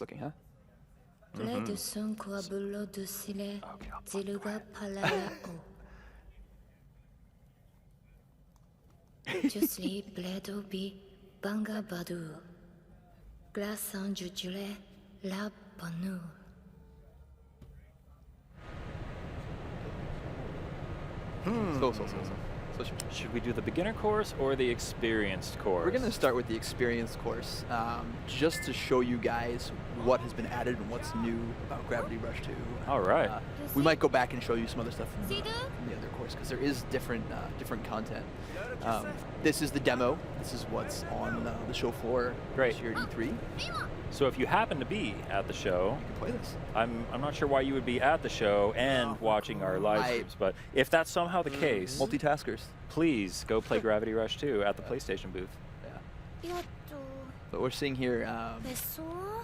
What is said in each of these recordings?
Looking, huh? Près de son coabulo de cile, ziluga palalao. Jusli bledo bi banga badu. Glasan jujule la banu. So Should we do the beginner course or the experienced course? we're going to start with the experience course, just to show you guys what has been added and what's new about Gravity Rush 2. All right. We might go back and show you some other stuff from the other course, because there is different content. This is the demo. This is what's on the show floor Great. here at E3. So if you happen to be at the show, You can play this. I'm not sure why you would be at the show and watching our live streams, but if that's somehow the case, Multitaskers. please go play Gravity Rush 2 at the PlayStation booth. Yeah. What we're seeing here,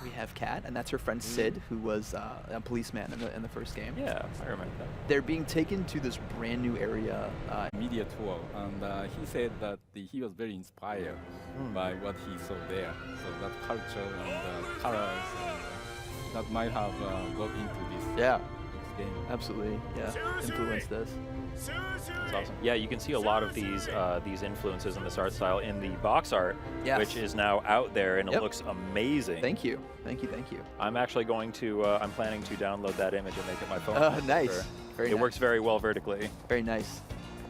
we have Kat, and that's her friend Sid, who was a policeman in the first game. Yeah, I remember that. They're being taken to this brand new area. Media tour, and he said that he was very inspired by what he saw there. So that culture and colors that might have got into this Yeah, game. absolutely. Yeah, influenced this. That's awesome. Yeah, you can see a lot of these influences in this art style in the box art, Yes. which is now out there, and it Yep. looks amazing. Thank you, thank you, thank you. I'm actually going to, I'm planning to download that image and make it my phone. Nice. picture. Very It nice. works very well vertically. Very nice.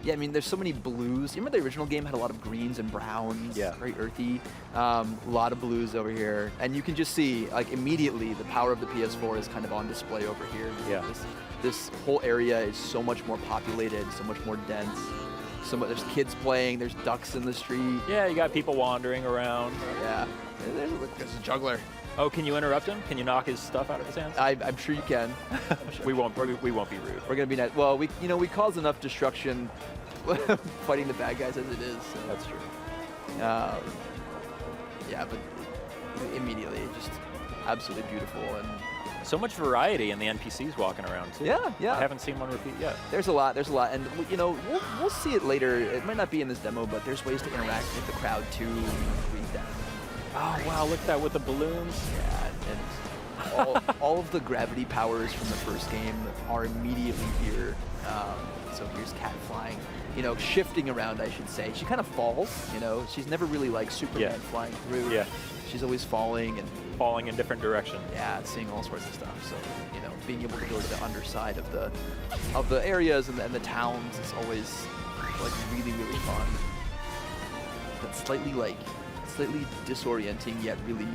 Yeah, I mean, there's so many blues. You remember the original game had a lot of greens and browns? Yeah. Very earthy. A lot of blues over here. And you can just see, like, immediately the power of the PS4 is kind of on display over here. Yeah. This whole area is so much more populated, so much more dense. There's kids playing, there's ducks in the street. Yeah, you got people wandering around. Yeah. There's a juggler. Oh, can you interrupt him? Can you knock his stuff out of his hands? I'm sure you can. We won't be rude. We're gonna be nice. Well, we cause enough destruction fighting the bad guys as it is. So. That's true. Yeah, but immediately just absolutely beautiful, and So much variety in the NPCs walking around too. yeah. I haven't seen one repeat yet. There's a lot, and we'll see it later. It might not be in this demo, but there's ways to interact with the crowd too. Read them. Oh wow, look at that with the balloons. Yeah, and all of the gravity powers from the first game are immediately here. So here's Kat flying, shifting around, I should say. She kind of falls, She's never really like Superman flying through. Yeah. She's always falling and Falling in different directions. yeah, seeing all sorts of stuff. So being able to go to the underside of the areas and the towns is always like really fun. That slightly disorienting yet really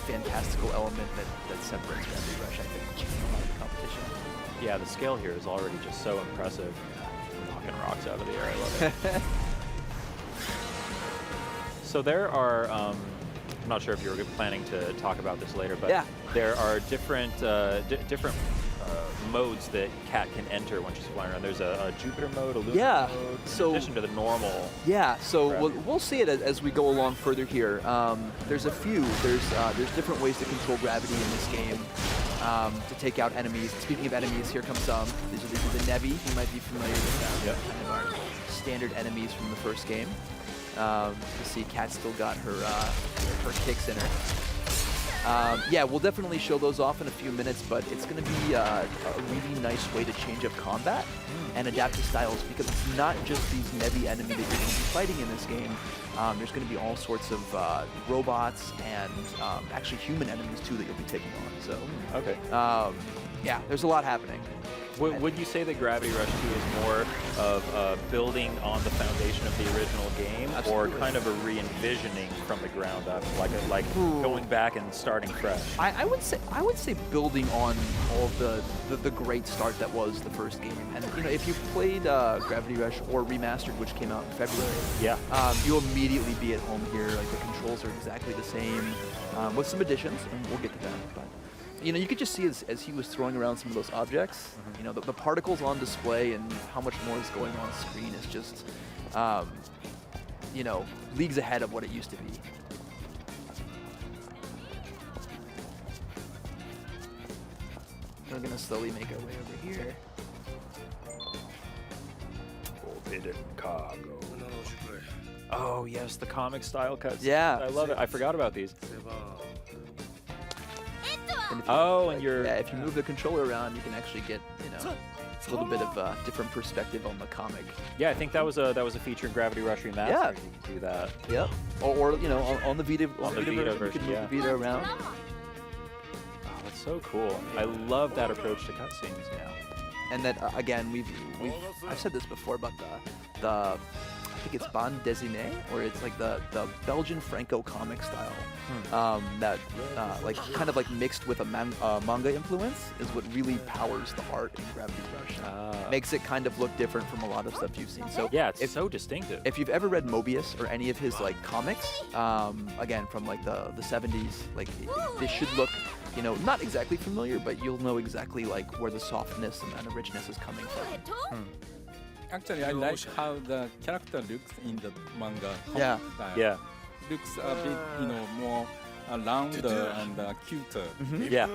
fantastical element that separates Gravity Rush, I think, from a lot of the competition. Yeah, the scale here is already just so impressive. Knocking rocks out of the air, I love it. So there are, I'm not sure if you were planning to talk about this later, but Yeah. there are different modes that Kat can enter when she's flying around. There's a Jupiter mode, a lunar mode, in addition to the normal. Yeah, so Gravity. we'll see it as we go along further here. There's a few. There's different ways to control gravity in this game to take out enemies. Speaking of enemies, here comes some. These are the Nevi. You might be familiar with them. Yep. Kind of our standard enemies from the first game. You see Kat still got her kicks in her. Yeah, we'll definitely show those off in a few minutes, but it's going to be a really nice way to change up combat and adapt to styles, because it's not just these Nevi enemy that you're going to be fighting in this game. There's going to be all sorts of robots and actually human enemies too that you'll be taking on. So, Okay. yeah, there's a lot happening. Would you say that Gravity Rush 2 is more of building on the foundation of the original game, Absolutely. or kind of a re-envisioning from the ground up, like going back and starting fresh? I would say building on all of the great start that was the first game. And if you played Gravity Rush or Remastered, which came out in February, Yeah. you'll immediately be at home here. Like, the controls are exactly the same, with some additions, and we'll get to that. But you could just see as he was throwing around some of those objects, the particles on display and how much more is going on screen is just, leagues ahead of what it used to be. We're gonna slowly make our way over here. Forbidden cargo. Oh yes, the comic style cuts. Yeah. I love it. I forgot about these. And if you, and you're... yeah, if you move the controller around, you can actually get, you know, a little bit of different perspective on the comic. Yeah, I think that was a feature in Gravity Rush Remastered. Yeah. You can do that. Yep. Or you know, on the Vita, the Vita version, you can move yeah. the Vita around. Oh, that's so cool. I love that approach to cutscenes now. And that again, I've said this before about the I think it's bande dessinée, or it's like the Belgian Franco comic style that like kind of like mixed with a manga influence is what really powers the art in Gravity Rush. Makes it kind of look different from a lot of stuff you've seen. So yeah, it's so distinctive. If you've ever read Mobius or any of his like comics, again from like the 70s, like they should look, you know, not exactly familiar, but you'll know exactly like where the softness and richness is coming from. Actually, I like how the character looks in the manga. Yeah. Style. Yeah. Looks a bit, you know, more rounder and cuter. Yeah.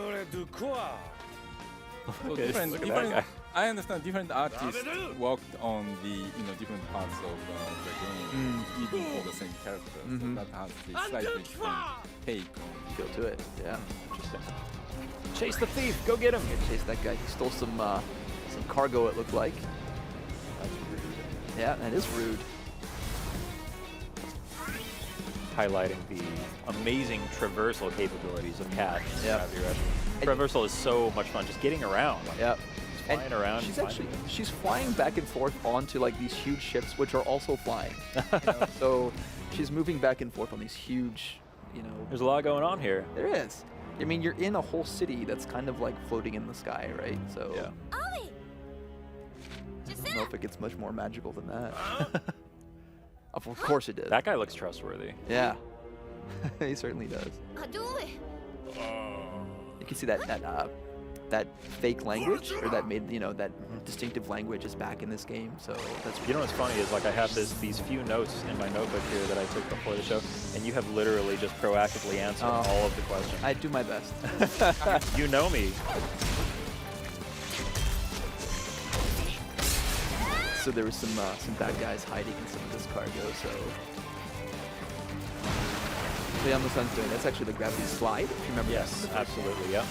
So different, I understand different artists worked on the, you know, different parts of the game, even for the same character. So that has the slightly different take on Feel to it. Yeah. Interesting. Chase the thief. Go get him. Yeah, chase that guy. He stole some cargo, it looked like. Yeah, that is rude. Highlighting the amazing traversal capabilities of Cat. Yeah. Traversal is so much fun. Just getting around. Yep. Flying around. She's flying back and forth onto like these huge ships, which are also flying. You know? So she's moving back and forth on these huge, you know. There's a lot going on here. There is. I mean, you're in a whole city that's kind of like floating in the sky, right? So. Yeah. I don't know if it gets much more magical than that. Of course it does. That guy looks trustworthy. Yeah. He certainly does. You can see that fake language, or that that distinctive language is back in this game. So that's You know what's funny is like I have these few notes in my notebook here that I took before the show, and you have literally just proactively answered all of the questions. I do my best. You know me. So there was some bad guys hiding in some of this cargo. So Toyama-san's doing that's actually the gravity slide. If you remember. Yes, absolutely. Yeah.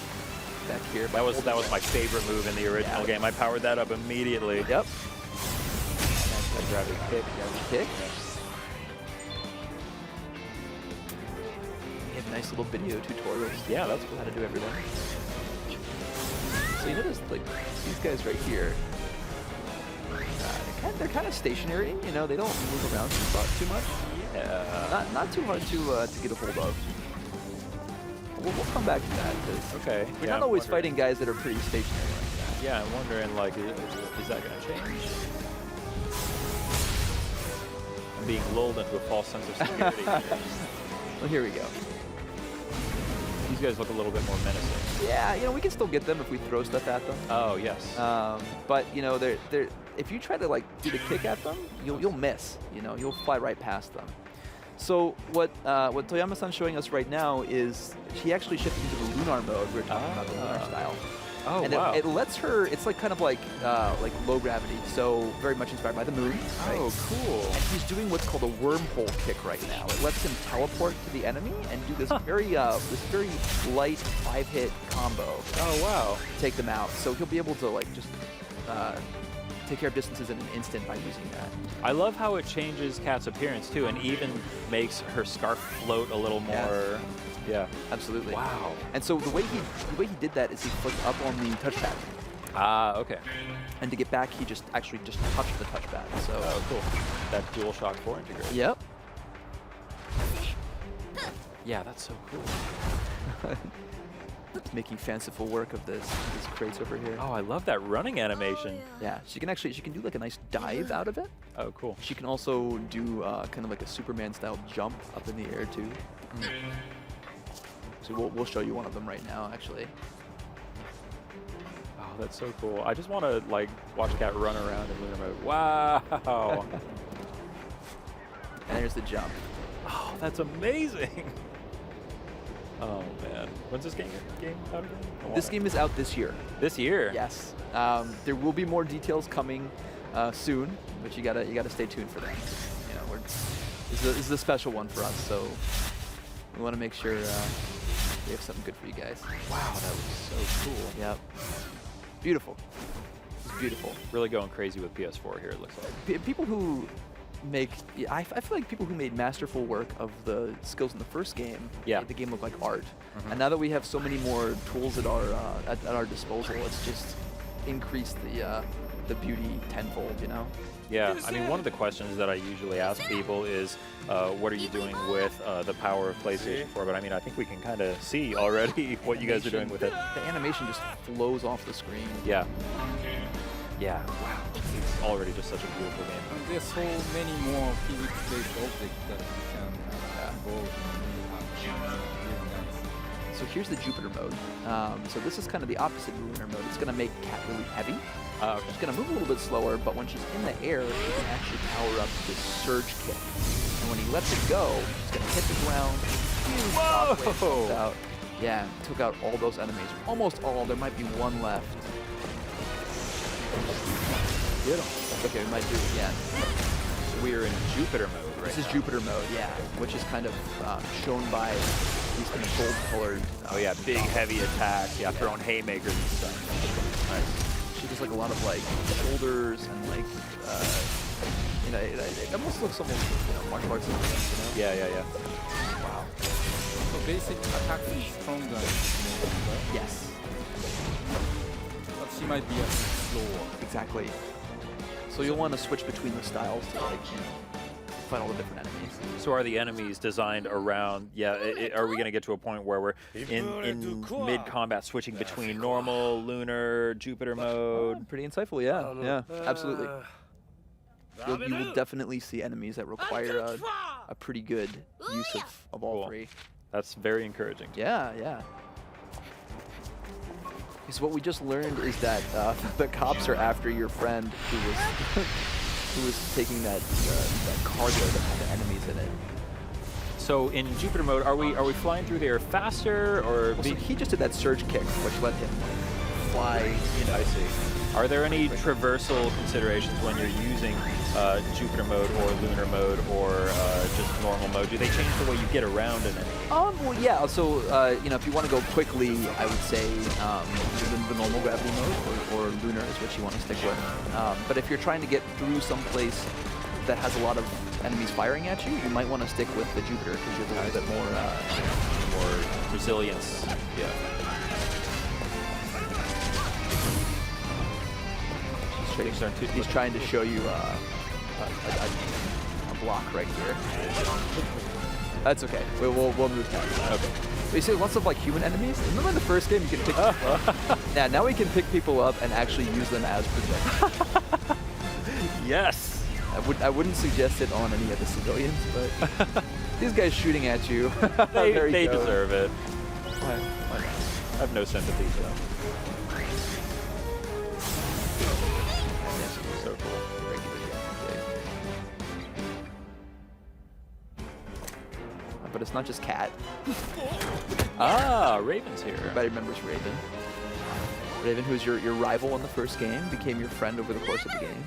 Back here. That was my favorite move in the original game. I powered that up immediately. Yep. That gravity kick. Kick. We have nice little video tutorials. Yeah, that's cool. How to do everything. So you notice like these guys right here. They're kind of stationary, you know. They don't move around too much. Yeah. Not too hard to get a hold of. We'll come back to that because Okay. we're Yeah, not always I'm fighting guys that are pretty stationary like that. Yeah, I'm wondering like, is that gonna change? I'm being lulled into a false sense of security here. Well, here we go. These guys look a little bit more menacing. Yeah, you know, we can still get them if we throw stuff at them. Oh yes. But you know, they're if you try to like do the kick at them, you'll miss. You know, you'll fly right past them. So what Toyama-san's showing us right now is she actually shifted into the lunar mode. We were talking about the lunar style. Oh and wow. it lets her. It's like kind of like low gravity, so very much inspired by the moon. Right? Oh cool. And he's doing what's called a wormhole kick right now. It lets him teleport to the enemy and do this very light 5-hit combo. Oh wow. To take them out. So he'll be able to like just take care of distances in an instant by using that. I love how it changes Kat's appearance too, and even makes her scarf float a little more. Yes. Yeah. Absolutely. Wow. And so the way he did that is he flicked up on the touchpad. Ah, okay. And to get back, he just touched the touchpad. So. Oh, cool. That DualShock 4 integration. Yep. Yeah, that's so cool. Making fanciful work of these crates over here. Oh, I love that running animation. Yeah, she can do like a nice dive out of it. Oh, cool. She can also do kind of like a Superman style jump up in the air too. So we'll show you one of them right now, actually. Oh, that's so cool. I just want to like watch Kat run around in lunar mode. Wow. And there's the jump. Oh, that's amazing. Oh man, when's this game out again? This game is out this year. This year? Yes. There will be more details coming soon, but you gotta stay tuned for that. You know, this is a special one for us, so we want to make sure We have something good for you guys. Wow, that was so cool. Yep. Beautiful. It's beautiful. Really going crazy with PS4 here, it looks like. People who make, yeah, I feel like people who made masterful work of the skills in the first game made the game look like art. And now that we have so many more tools at our disposal, it's just increased the beauty tenfold, you know? Yeah, I mean, one of the questions that I usually ask people is, what are you doing with the power of PlayStation 4? But I mean, I think we can kind of see already what you guys are doing with it. The animation just flows off the screen. Yeah. Yeah, wow. It's already just such a beautiful game. And there's so many more physics-based objects that you can involve in really nice. So here's the Jupiter mode. So this is kind of the opposite of lunar mode. It's going to make Cat really heavy. Okay. She's going to move a little bit slower, but when she's in the air, she can actually power up this surge kick. And when he lets it go, she's going to hit the ground. Huge shockwave comes out. Yeah, took out all those enemies. Almost all. There might be one left. Get him. Okay, we might do it again. We're in Jupiter mode right This is now. Jupiter mode, yeah, which is kind of shown by these kind of gold-colored. Oh yeah, big heavy attacks. Yeah, throwing haymakers and stuff. Nice. She does like a lot of like shoulders and like, you know, it almost looks almost martial arts, you know? Yeah. Wow. So basic attack is stronger, right? Yes. But she might be a bit slower. Exactly. So you'll want to switch between the styles to like, you know, fight all the different enemies. So are the enemies designed around? Yeah. Are we gonna get to a point where we're in mid-combat switching between normal, lunar, Jupiter mode? Pretty insightful, yeah. Yeah, absolutely. You will definitely see enemies that require a pretty good use of all Cool. three. That's very encouraging. Yeah. Because what we just learned is that the cops are after your friend who was taking that cargo that had the enemies in it. So in Jupiter mode, are we flying through the air faster or? Well, so he just did that surge kick, which let him like fly. You know. I see. Are there any traversal considerations when you're using Jupiter mode or lunar mode or just normal mode? Do they change the way you get around in it? Well, yeah. So, you know, if you want to go quickly, I would say the normal gravity mode or lunar is what you want to stick with. But if you're trying to get through some place that has a lot of enemies firing at you, you might want to stick with the Jupiter because you have a little bit More resilience. Yeah. He's trying to show you a block right here. That's okay. We'll move past. Okay. But you see lots of like human enemies. Remember in the first game you could pick people up? Yeah, now we can pick people up and actually use them as projectiles. Yes. I wouldn't suggest it on any of the civilians, but these guys shooting at you. They deserve it. Why not? I have no sympathy for them. So cool. But it's not just Cat. Ah, Raven's here. Everybody remembers Raven. Raven, who's your rival in the first game, became your friend over the course of the game.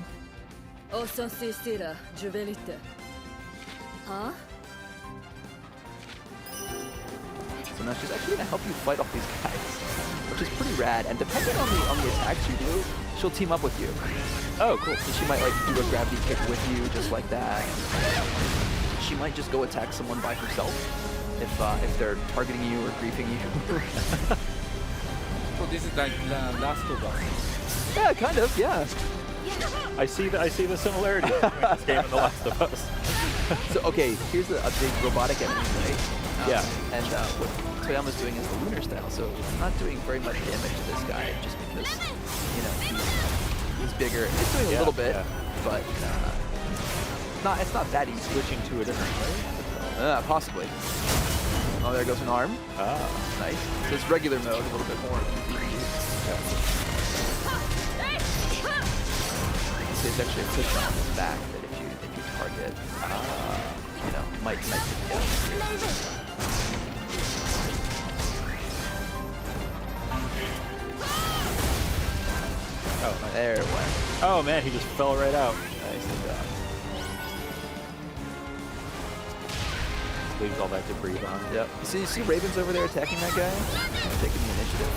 Oh, sans cécile, je vais l'été. Huh? So now she's actually gonna help you fight off these guys, which is pretty rad. And depending on the attacks you do, she'll team up with you. Oh, cool. So she might like do a gravity kick with you, just like that. She might just go attack someone by herself if they're targeting you or griefing you. So this is like Last of Us. Yeah, kind of. Yeah. I see the similarity between this game and The Last of Us. So okay, here's a big robotic enemy, right? Yeah. And what Toyama's doing is the lunar style, so it's not doing very much damage to this guy just because, you know, he's bigger. It's doing a little bit, but it's not that easy. Switching to a different way? Possibly. Oh, there goes an arm. Ah. Nice. So it's regular mode, a little bit more easy. So it's actually a push on his back that if you target, you know, might take you down. Oh, nice. There it went. Oh man, he just fell right out. Nicely done. Leaves all that debris behind. Yep. You see Ravens over there attacking that guy? Taking the initiative.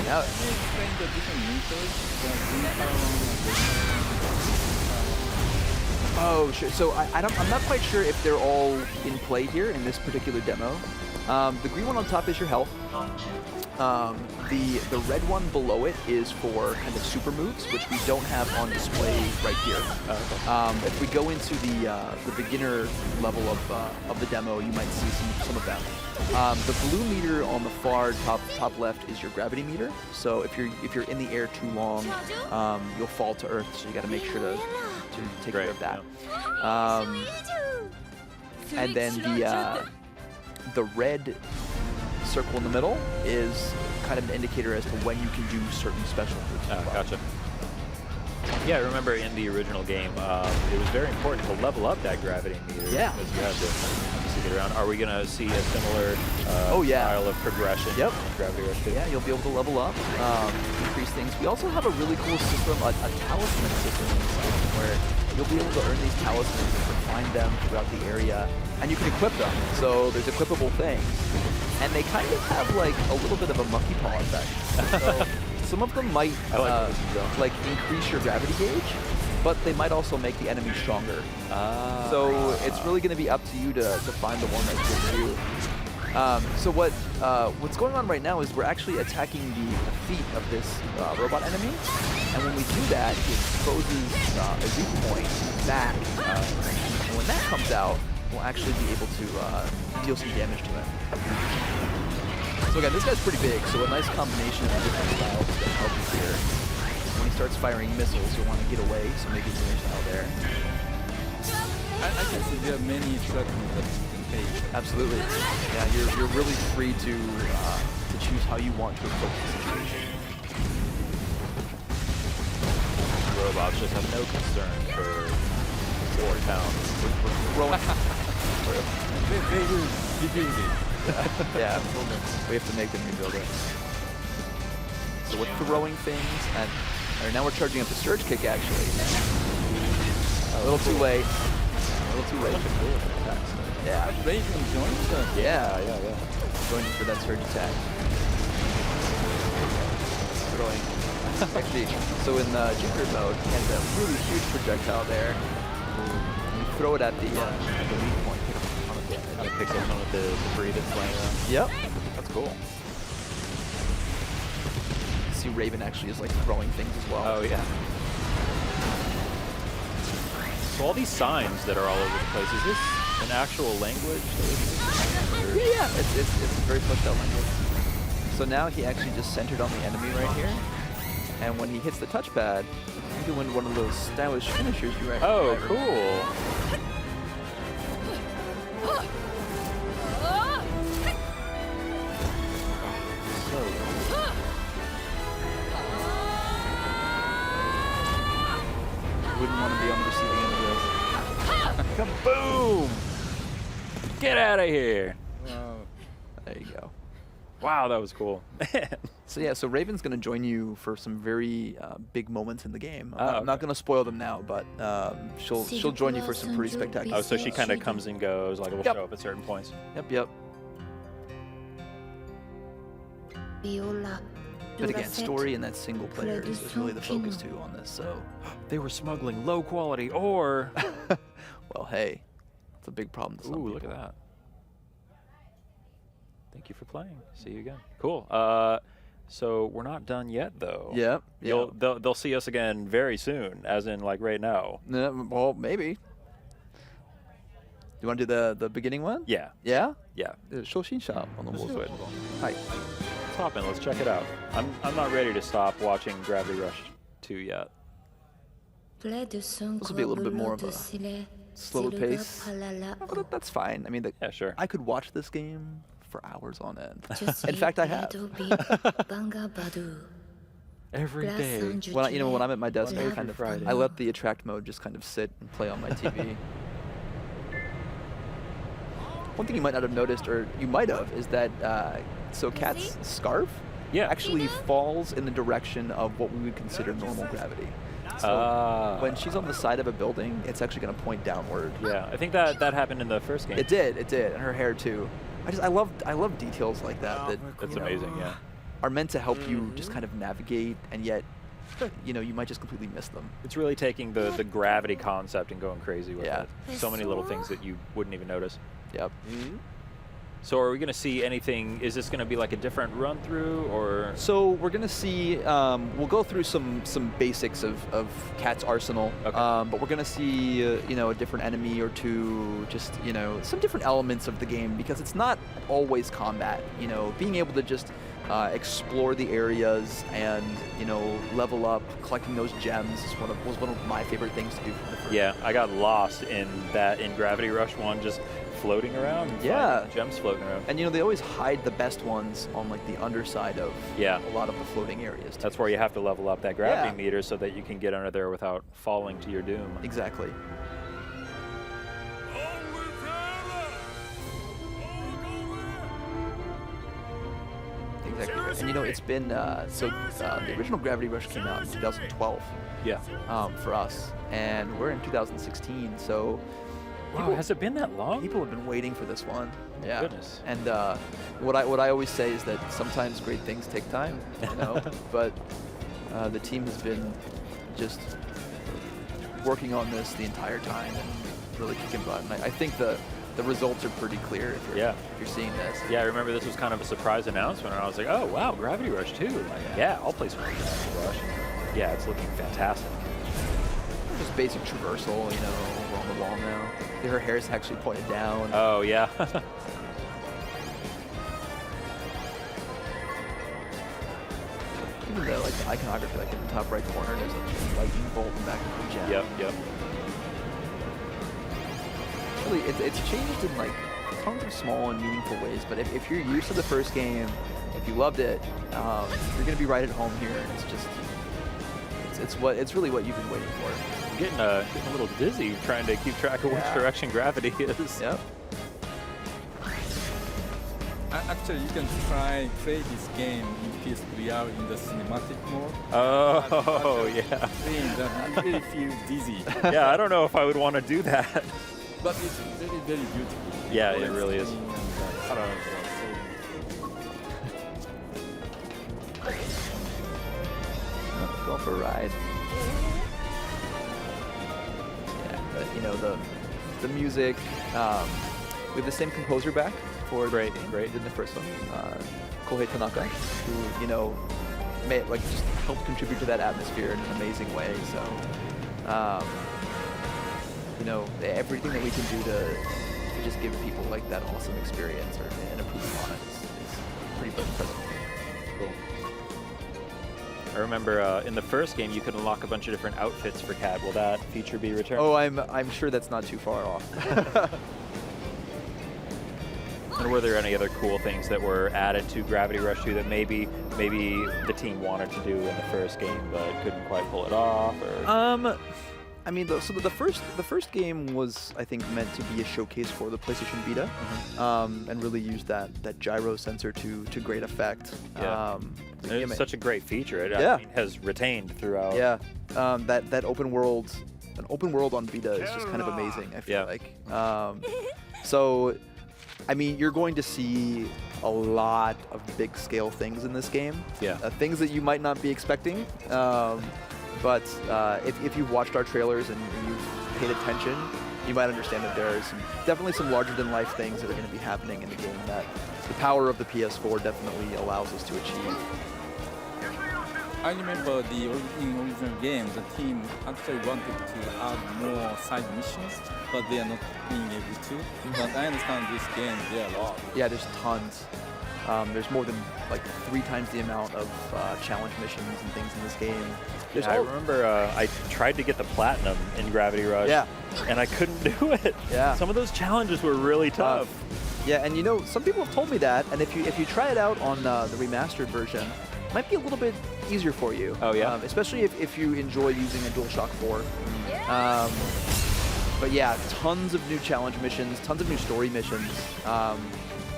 Now, Can you explain the different methods? oh, sure. So I'm not quite sure if they're all in play here in this particular demo. The green one on top is your health. The red one below it is for kind of super moves, which we don't have on display right here. If we go into the beginner level of the demo, you might see some of them. The blue meter on the far top left is your gravity meter. So if you're in the air too long, you'll fall to earth. So you got to make sure to take care of that. And then the red circle in the middle is kind of an indicator as to when you can do certain special moves. Gotcha. Yeah, I remember in the original game, it was very important to level up that gravity meter. Yeah. Because you had to get around. Are we going to see a similar style of progression? Yep. In Gravity Rush 2? Yeah, you'll be able to level up, increase things. We also have a really cool system, a talisman system inside, where you'll be able to earn these talismans and refine them throughout the area, and you can equip them. So there's equipable things, and they kind of have like a little bit of a monkey paw effect. So some of them might like increase your gravity gauge, but they might also make the enemy stronger. So it's really going to be up to you to find the one that's good for you. So what's going on right now is we're actually attacking the feet of this robot enemy, and when we do that, it exposes a weak point back, and when that comes out, we'll actually be able to deal some damage to him. So again, this guy's pretty big, so a nice combination of different styles is going to help you here. When he starts firing missiles, you'll want to get away, so maybe your style there. I can see there are many strategies that you can take. Absolutely. Yeah, you're really free to choose how you want to approach the situation. Robots just have no concern for 4 towns. We're throwing. They will rebuild it. Yeah, we have to make them rebuild it. So we're throwing things, and now we're charging up the surge kick actually. A little too late. A little too late. Yeah. Raven joined the... Yeah. Going for that surge attack. Throwing. Actually, so in Jupiter mode, he has a really huge projectile there. You throw it at the weak point. Kind of picks up some of the debris that's laying around. Yep. That's cool. See Raven actually is like throwing things as well. Oh yeah. So all these signs that are all over the place, is this an actual language? Yeah, it's a very fleshed out language. So now he actually just centered on the enemy right here. And when he hits the touchpad, he's doing one of those stylish finishers you right. Oh, cool. Wouldn't want to be on the receiving end of this. Kaboom! Get out of here! Wow. There you go. Wow, that was cool. So yeah, so Raven's going to join you for some very big moments in the game. Oh, I'm not going to spoil them now, but she'll join you for some pretty spectacular. Oh, so she kind of comes and goes, like it will Yep. show up at certain points. Yep. But again, story and that single player is really the focus too on this. So They were smuggling low quality ore. well, hey, it's a big problem to some Ooh, people. look at that. Thank you for playing. See you again. Cool. So we're not done yet, though. Yep. They'll see us again very soon, as in like right now. Well, maybe. You want to do the beginning one? Yeah. Yeah? Yeah. 初心者on the Let's do it. Hi. Let's hop in. Let's check it out. I'm not ready to stop watching Gravity Rush 2 yet. This will be a little bit more of a slower pace. But that's fine. I mean, Yeah, sure. I could watch this game for hours on end. In fact, I have. Every day. When I'm at my desk, Well, kind of Friday. I let the attract mode just kind of sit and play on my TV. One thing you might not have noticed, or you might have, is that so Cat's scarf Yeah. actually falls in the direction of what we would consider normal gravity. So when she's on the side of a building, it's actually going to point downward. Yeah, I think that happened in the first game. It did, and her hair too. I love details like that. That's amazing. Yeah. Are meant to help you just kind of navigate, and yet, you might just completely miss them. It's really taking the gravity concept and going crazy with it. So many little things that you wouldn't even notice. Yep. So are we going to see anything? Is this going to be like a different run through, or? So we're going to see. We'll go through some basics of Cat's arsenal. Okay. But we're going to see a different enemy or two. Just some different elements of the game, because it's not always combat. Being able to just explore the areas and level up, collecting those gems was one of my favorite things to do from the first. Yeah, I got lost in Gravity Rush 1, just floating around. And finding gems floating around. And they always hide the best ones on like the underside of a lot of the floating areas too. That's where you have to level up that gravity meter so that you can get under there without falling to your doom. Exactly. Exactly right. And it's been the original Gravity Rush came out in 2012. Yeah. For us, and we're in 2016. So. Wow, has it been that long? People have been waiting for this one. Yeah. Goodness. And what I always say is that sometimes great things take time, but the team has been just working on this the entire time and really kicking butt. And I think the results are pretty clear if you're seeing this. Yeah, I remember this was kind of a surprise announcement, and I was like, oh wow, Gravity Rush 2. Like, yeah, I'll play some Gravity Rush. Yeah, it's looking fantastic. Just basic traversal, over on the wall now. Her hair is actually pointed down. Oh, yeah. Even the iconography, like in the top right corner, there's a lightning bolt in the back of the gem. Yep. Really, it's changed in like tons of small and meaningful ways. But if you're used to the first game, if you loved it, you're gonna be right at home here. And it's just, it's really what you've been waiting for. I'm getting a little dizzy trying to keep track of which direction gravity is. Yep. Actually, you can play this game in PS4 in the cinematic mode. Oh, yeah. That really feel dizzy. Yeah, I don't know if I would want to do that. But it's very, very beautiful. Yeah, it really is. I don't know. Go for a ride. Yeah, but the music. We have the same composer back for great. Did in the first one, Kohei Tanaka, who just helped contribute to that atmosphere in an amazing way. So, everything that we can do to just give people like that awesome experience or an improvement on it is pretty present. Cool. I remember in the first game you could unlock a bunch of different outfits for Cat. Will that feature be returned? Oh, I'm sure that's not too far off. And were there any other cool things that were added to Gravity Rush 2 that maybe the team wanted to do in the first game but couldn't quite pull it off? Or? I mean, the first game was, I think, meant to be a showcase for the PlayStation Vita, and really used that gyro sensor to great effect. Yeah. It's such a great feature. It has retained throughout. Yeah, that open world, an open world on Vita is just kind of amazing. I feel like. So, I mean, you're going to see a lot of big scale things in this game. Yeah. Things that you might not be expecting. But if you've watched our trailers and you've paid attention, you might understand that there's definitely some larger-than-life things that are going to be happening in the game that the power of the PS4 definitely allows us to achieve. I remember in original game, the team actually wanted to add more side missions, but they are not being able to. But I understand this game, there are a lot. Yeah, there's tons. There's more than like 3 times the amount of challenge missions and things in this game. I remember I tried to get the platinum in Gravity Rush, and I couldn't do it. Yeah. Some of those challenges were really tough. Yeah, and some people have told me that, and if you try it out on the remastered version, it might be a little bit easier for you. Oh yeah. Especially if you enjoy using a DualShock 4. But yeah, tons of new challenge missions, tons of new story missions.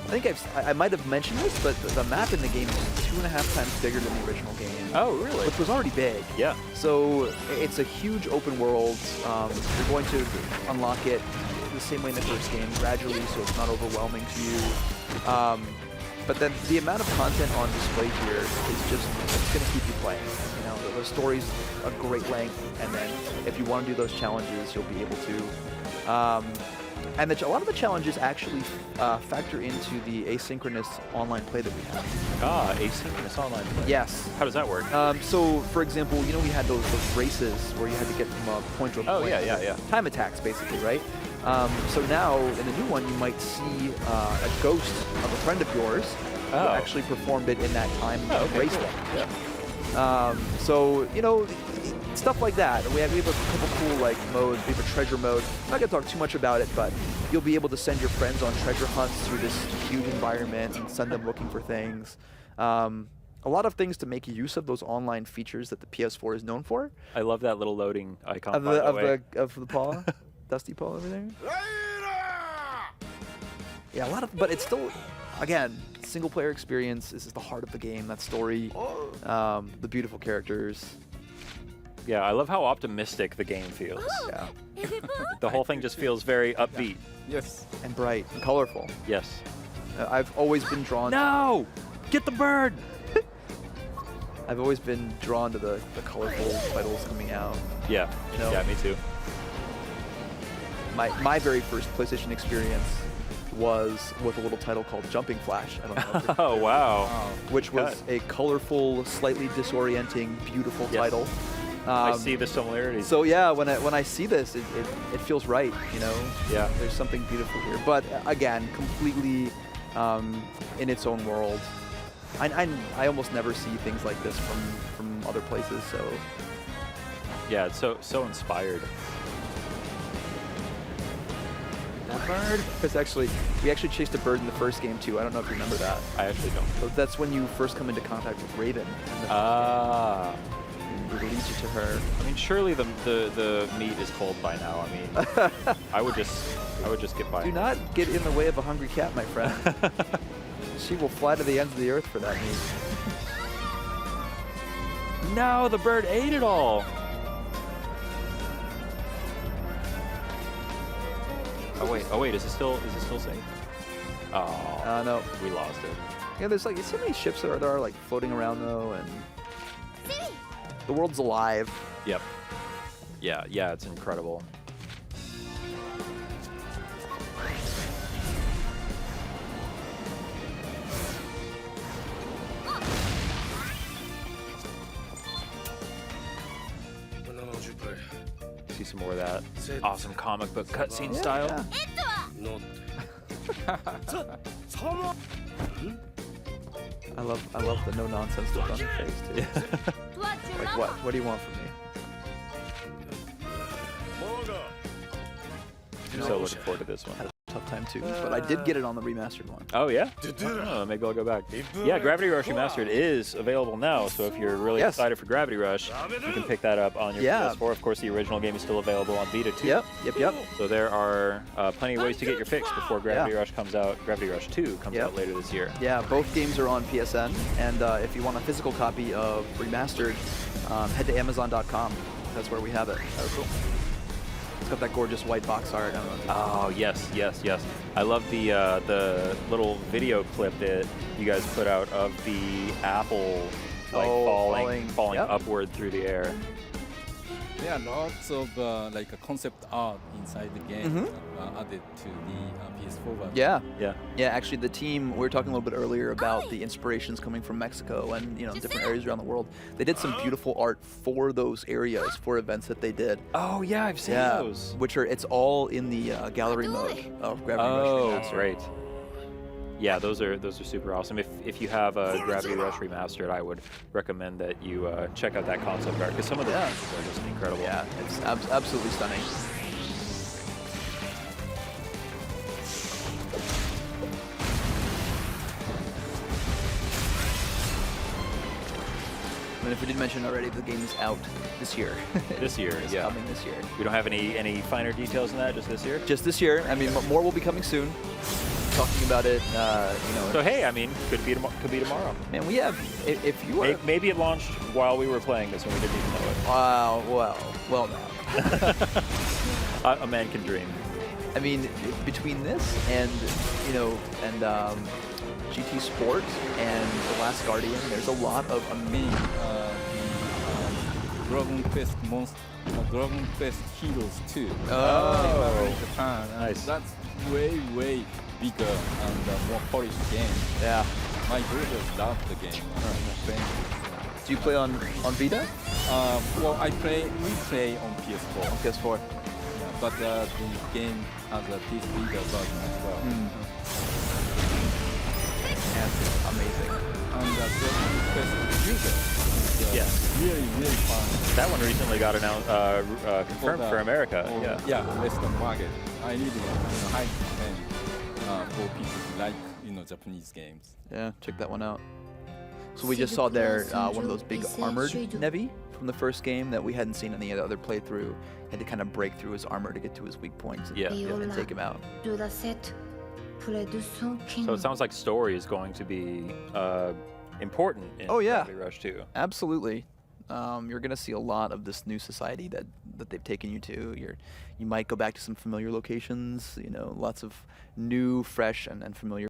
I think I might have mentioned this, but the map in the game is 2.5 times bigger than the original game. Oh, really? Which was already big. Yeah. So it's a huge open world. You're going to unlock it the same way in the first game, gradually, so it's not overwhelming to you. But then the amount of content on display here is just, it's going to keep you playing. You know, the story's a great length, and then if you want to do those challenges, you'll be able to. And a lot of the challenges actually factor into the asynchronous online play that we have. Ah, asynchronous online play. Yes. How does that work? So, for example, you know we had those races where you had to get from a point to a point. Oh, yeah. Time attacks, basically, right? So now, in the new one, you might see a ghost of a friend of yours who actually performed it in that time race. Cool. Yeah. So, you know, stuff like that. We have a couple cool like modes. We have a treasure mode. I'm not gonna talk too much about it, but you'll be able to send your friends on treasure hunts through this huge environment and send them looking for things. A lot of things to make use of those online features that the PS4 is known for. I love that little loading icon. Of by the way. the paw, dusty paw over there. Yeah, a lot of, but it's still, again, single player experience. This is the heart of the game. That story, the beautiful characters. Yeah, I love how optimistic the game feels. Yeah. The whole thing just feels very upbeat. Yes. And bright and colorful. Yes. I've always been drawn. No! Get the bird! I've always been drawn to the colorful titles coming out. Yeah. You know? Yeah, me too. My very first PlayStation experience was with a little title called Jumping Flash. I don't know. If Oh, wow. which was a colorful, slightly disorienting, beautiful title. I see the similarities. So yeah, when I see this, it feels right, you know? Yeah. There's something beautiful here. But again, completely in its own world. I almost never see things like this from other places, so. Yeah, it's so inspired. That bird? It's actually, we actually chased a bird in the first game too. I don't know if you remember that. I actually don't. So that's when you first come into contact with Raven. Ah. It leads you to her. I mean, surely the meat is cold by now. I mean, I would just get by. Do not get in the way of a hungry cat, my friend. She will fly to the ends of the earth for that meat. No, the bird ate it all. Oh wait, is it still safe? Oh, No. we lost it. Yeah, there's like so many ships that are like floating around though, and the world's alive. Yep. Yeah, it's incredible. See some more of that awesome comic book cutscene style. I love the no nonsense look on her face too. Like what? What do you want from me? I'm so looking forward to this one. Tough time too, but I did get it on the remastered one. Oh yeah? Oh, maybe I'll go back. Yeah, Gravity Rush Remastered is available now, so if you're really excited for Gravity Rush, you can pick that up on your PS4. Of course, the original game is still available on Vita too. Yep. So there are plenty of ways to get your fix before Gravity Rush comes out. Gravity Rush 2 comes out later this year. Yeah, both games are on PSN, and if you want a physical copy of Remastered, head to Amazon.com. That's where we have it. Oh, cool. It's got that gorgeous white box art. I don't know. Oh, yes. I love the little video clip that you guys put out of the apple falling upward through the air. There are lots of like a concept art inside the game added to the PS4 version. Yeah. Actually, the team, we were talking a little bit earlier about the inspirations coming from Mexico and different areas around the world. They did some beautiful art for those areas, for events that they did. Oh yeah, I've seen those. Which are, it's all in the gallery mode of Gravity Rush Remastered. Oh, great. Yeah, those are super awesome. If you have a Gravity Rush Remastered, I would recommend that you check out that concept art because some of the pieces are just incredible. Yeah, it's absolutely stunning. I mean, if we didn't mention already, the game is out this year. This year, it's yeah. coming this year. We don't have any finer details on that, just this year? Just this year. I mean, more will be coming soon. talking about it. You know. So hey, I mean, could be tomorrow. Man, we have. If you were. Maybe it launched while we were playing this and we didn't even know it. Wow. Well, now. A man can dream. I mean, between this and GT Sport and The Last Guardian, there's a lot of amazing. Dragon Quest Dragon Quest Heroes 2. Oh, in Japan. Nice. That's way bigger and more polished game. Yeah. My daughters love the game. Do you play on Vita? Well, we play on PS4. On PS4. Yeah, but the game has a PS Vita version as well. Yeah, amazing. And the Dragon Quest user. Really fun. That one recently got announced, confirmed for America. Yeah, Western market. I really highly recommend for people who like Japanese games. Yeah, check that one out. So we just saw there one of those big armored Nevi from the first game that we hadn't seen in the other playthrough. Had to kind of break through his armor to get to his weak points and take him out. So it sounds like story is going to be important in Gravity Rush 2. Absolutely. You're going to see a lot of this new society that they've taken you to. You might go back to some familiar locations, lots of new, fresh, and familiar